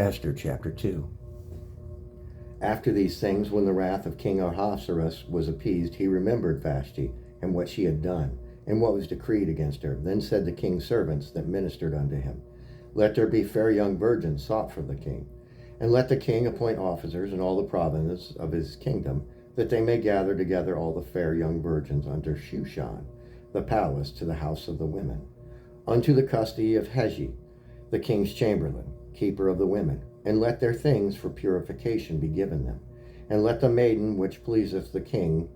Esther chapter 2. After these things, when the wrath of King Ahasuerus was appeased, he remembered Vashti and what she had done, and what was decreed against her. Then said the king's servants that ministered unto him, Let there be fair young virgins sought for the king, and let the king appoint officers in all the provinces of his kingdom, that they may gather together all the fair young virgins unto Shushan, the palace, to the house of the women, unto the custody of Hegai, the king's chamberlain, keeper of the women, and let their things for purification be given them. And let the maiden which pleaseth the king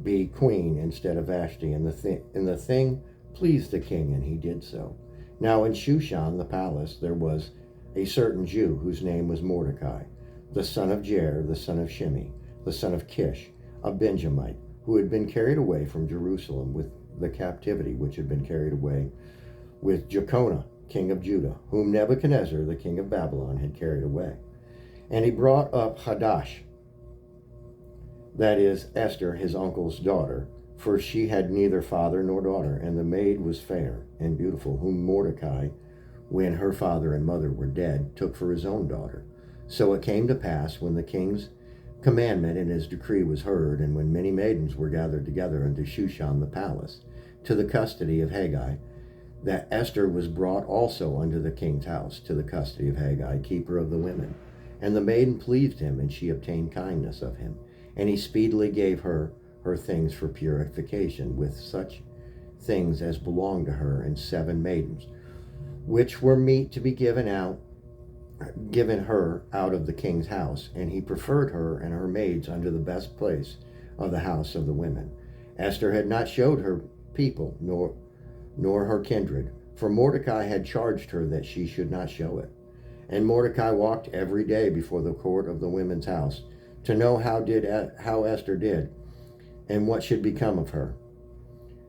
be queen instead of Vashti. And the thing pleased the king, and he did so. Now in Shushan the palace there was a certain Jew, whose name was Mordecai, the son of Jair, the son of Shimei, the son of Kish, a Benjamite, who had been carried away from Jerusalem with the captivity which had been carried away with Jeconiah, king of Judah, whom Nebuchadnezzar, the king of Babylon, had carried away. And he brought up Hadash, that is, Esther, his uncle's daughter, for she had neither father nor daughter, and the maid was fair and beautiful, whom Mordecai, when her father and mother were dead, took for his own daughter. So it came to pass, when the king's commandment and his decree was heard, and when many maidens were gathered together unto Shushan the palace, to the custody of Hegai, that Esther was brought also unto the king's house, to the custody of Hegai, keeper of the women. And the maiden pleased him, and she obtained kindness of him. And he speedily gave her her things for purification, with such things as belonged to her, and 7 maidens, which were meet to be given her out of the king's house. And he preferred her and her maids unto the best place of the house of the women. Esther had not showed her people, nor her kindred, for Mordecai had charged her that she should not show it. And Mordecai walked every day before the court of the women's house, to know how Esther did, and what should become of her.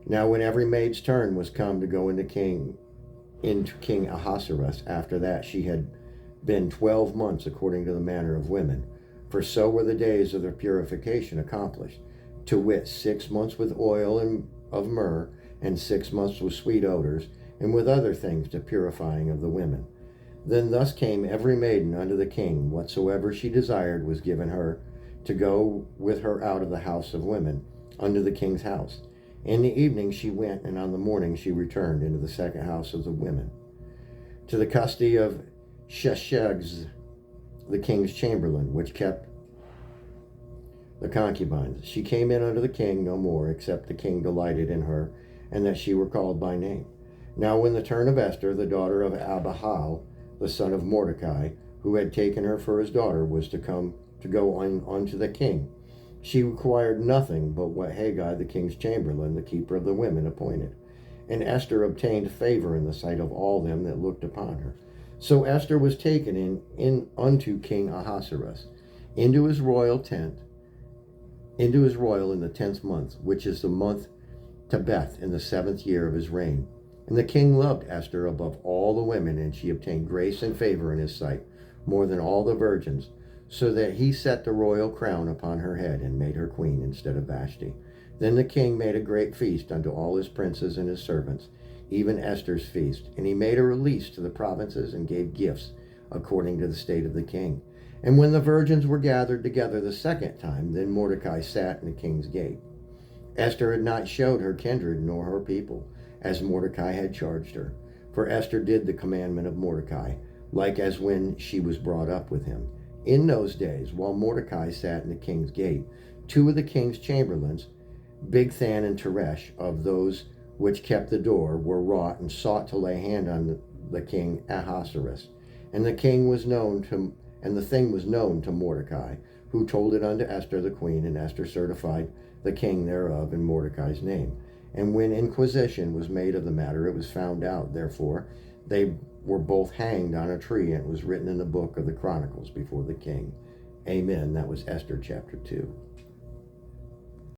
Now when every maid's turn was come to go into King Ahasuerus, after that she had been 12 months according to the manner of women, for so were the days of their purification accomplished, to wit, 6 months with oil and of myrrh, and 6 months with sweet odors, and with other things to purifying of the women. Then thus came every maiden unto the king, whatsoever she desired was given her, to go with her out of the house of women unto the king's house. In the evening she went, and on the morning she returned into the second house of the women, to the custody of Sheshag, the king's chamberlain, which kept the concubines. She came in unto the king no more, except the king delighted in her, and that she were called by name. Now when the turn of Esther, the daughter of Abihail, the son of Mordecai, who had taken her for his daughter, was to go unto the king, she required nothing but what Hegai, the king's chamberlain, the keeper of the women, appointed. And Esther obtained favor in the sight of all them that looked upon her. So Esther was taken in unto King Ahasuerus, into his royal in the 10th month, which is the month Tebeth, in the 7th year of his reign. And the king loved Esther above all the women, and she obtained grace and favor in his sight, more than all the virgins, so that he set the royal crown upon her head, and made her queen instead of Vashti. Then the king made a great feast unto all his princes and his servants, even Esther's feast. And he made a release to the provinces, and gave gifts according to the state of the king. And when the virgins were gathered together the second time, then Mordecai sat in the king's gate. Esther had not showed her kindred nor her people, as Mordecai had charged her. For Esther did the commandment of Mordecai, like as when she was brought up with him. In those days, while Mordecai sat in the king's gate, 2 of the king's chamberlains, Bigthan and Teresh, of those which kept the door, were wrought and sought to lay hand on the king Ahasuerus. And the thing was known to Mordecai, who told it unto Esther the queen, and Esther certified the king thereof in Mordecai's name. And when inquisition was made of the matter, it was found out. Therefore they were both hanged on a tree, and it was written in the book of the Chronicles before the king. Amen. That was Esther chapter 2.